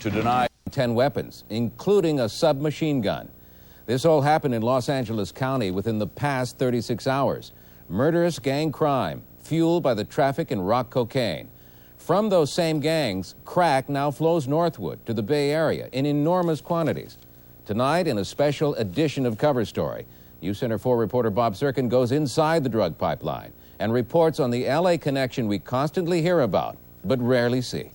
to deny 10 weapons, including a submachine gun. This all happened in Los Angeles County within the past 36 hours. Murderous gang crime, fueled by the traffic in rock cocaine. From those same gangs, crack now flows northward to the Bay Area in enormous quantities. Tonight, in a special edition of Cover Story, News Center 4 reporter Bob Sirkin goes inside the drug pipeline and reports on the L.A. connection we constantly hear about, but rarely see.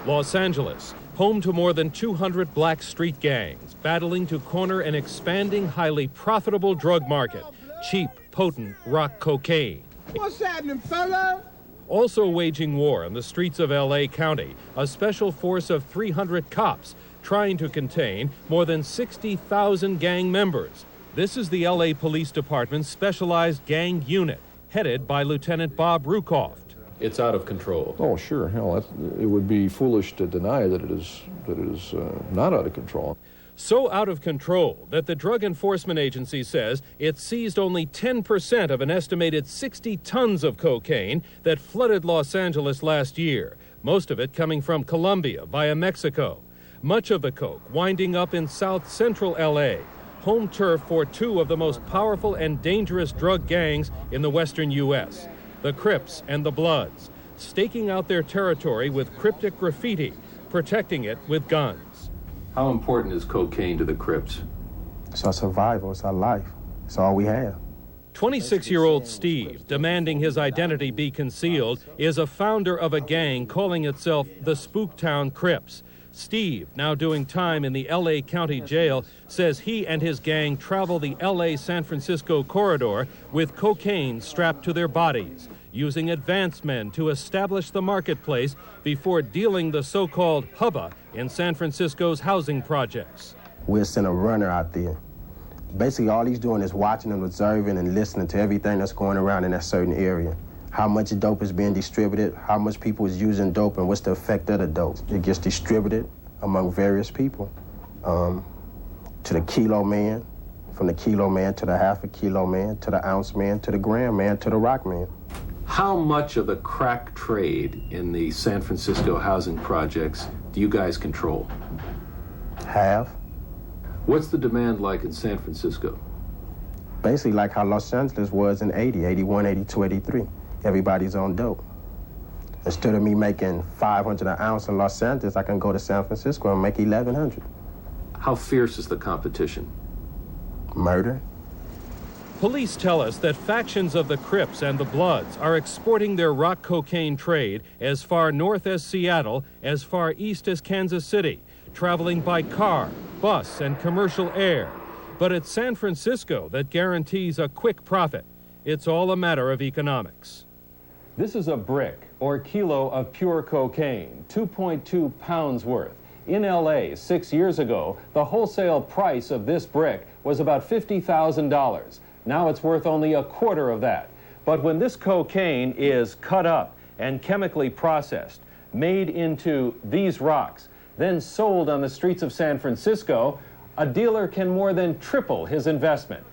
Los Angeles, home to more than 200 black street gangs, battling to corner an expanding, highly profitable drug market, cheap, potent rock cocaine. What's happening, fella? Also waging war on the streets of L.A. County, a special force of 300 cops trying to contain more than 60,000 gang members. This is the L.A. Police Department's specialized gang unit, headed by Lieutenant Bob Rukoff. It's out of control. Oh, sure. Hell, it would be foolish to deny that it is not out of control. So out of control that the Drug Enforcement Agency says it seized only 10% of an estimated 60 tons of cocaine that flooded Los Angeles last year, most of it coming from Colombia via Mexico. Much of the coke winding up in south central L.A., home turf for two of the most powerful and dangerous drug gangs in the western U.S., the Crips and the Bloods, staking out their territory with cryptic graffiti, protecting it with guns. How important is cocaine to the Crips? It's our survival, it's our life, it's all we have. 26-year-old Steve, demanding his identity be concealed, is a founder of a gang calling itself the Spooktown Crips. Steve, now doing time in the L.A. County Jail, says he and his gang travel the L.A.-San Francisco corridor with cocaine strapped to their bodies, using advance men to establish the marketplace before dealing the so-called hubba in San Francisco's housing projects. We'll send a runner out there. Basically, all he's doing is watching and observing and listening to everything that's going around in that certain area. How much dope is being distributed, how much people is using dope, and what's the effect of the dope. It gets distributed among various people, to the kilo man, from the kilo man to the half a kilo man, to the ounce man, to the gram man, to the rock man. How much of the crack trade in the San Francisco housing projects do you guys control? Half. What's the demand like in San Francisco? Basically like how Los Angeles was in 80, 81, 82, 83. Everybody's on dope. Instead of me making 500 an ounce in Los Angeles, I can go to San Francisco and make 1,100. How fierce is the competition? Murder. Police tell us that factions of the Crips and the Bloods are exporting their rock cocaine trade as far north as Seattle, as far east as Kansas City, traveling by car, bus, and commercial air. But it's San Francisco that guarantees a quick profit. It's all a matter of economics. This is a brick or kilo of pure cocaine, 2.2 pounds worth. In L.A. 6 years ago, the wholesale price of this brick was about $50,000. Now it's worth only a quarter of that. But when this cocaine is cut up and chemically processed, made into these rocks, then sold on the streets of San Francisco, a dealer can more than triple his investment.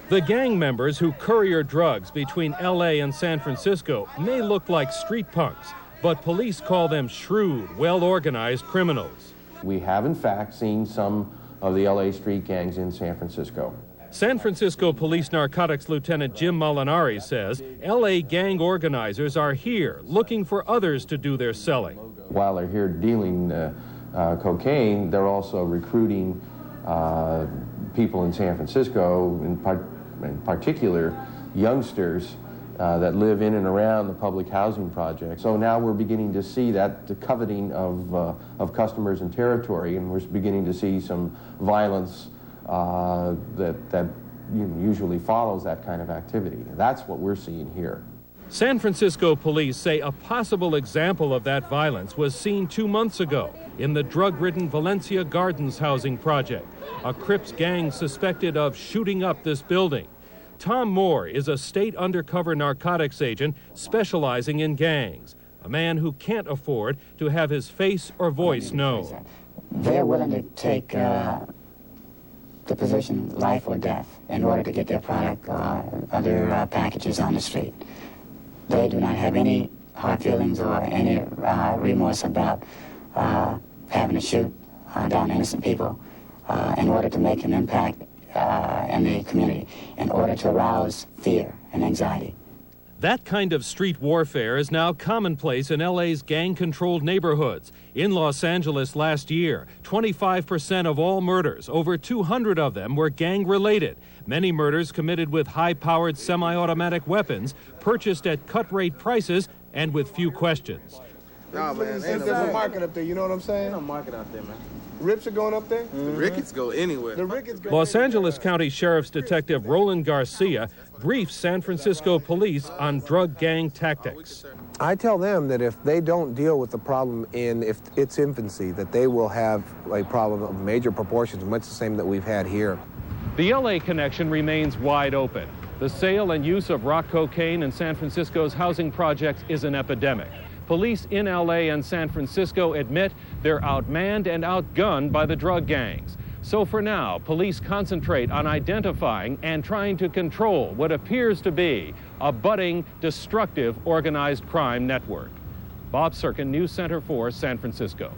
The gang members who courier drugs between L.A. and San Francisco may look like street punks, but police call them shrewd, well-organized criminals. We have, in fact, seen some of the L.A. street gangs in San Francisco. San Francisco Police Narcotics Lieutenant Jim Molinari says L.A. gang organizers are here looking for others to do their selling. While they're here dealing cocaine, they're also recruiting people in San Francisco, in particular youngsters that live in and around the public housing project. So now we're beginning to see that the coveting of customers and territory, and we're beginning to see some violence that usually follows that kind of activity. That's what we're seeing here. San Francisco police say a possible example of that violence was seen 2 months ago in the drug-ridden Valencia Gardens housing project, a Crips gang suspected of shooting up this building. Tom Moore is a state undercover narcotics agent specializing in gangs, a man who can't afford to have his face or voice known. They're willing to take the position life or death in order to get their product, other packages on the street. They do not have any hard feelings or any remorse about having to shoot down innocent people in order to make an impact in the community, in order to arouse fear and anxiety. That kind of street warfare is now commonplace in LA's gang-controlled neighborhoods. In Los Angeles last year, 25% of all murders, over 200 of them, were gang-related. Many murders committed with high-powered semi-automatic weapons, purchased at cut-rate prices and with few questions. Nah, man, there's a market up there, you know what I'm saying? Ain't no market out there, man. Rips are going up there? The Ricketts go anywhere. The Ricketts go Los Angeles County Sheriff's Detective Roland Garcia briefs San Francisco police on drug gang tactics. I tell them that if they don't deal with the problem in its infancy, that they will have a problem of major proportions, much the same that we've had here. The LA connection remains wide open. The sale and use of rock cocaine in San Francisco's housing projects is an epidemic. Police in LA and San Francisco admit they're outmanned and outgunned by the drug gangs. So for now, police concentrate on identifying and trying to control what appears to be a budding, destructive organized crime network. Bob Serkin, News Center 4, San Francisco.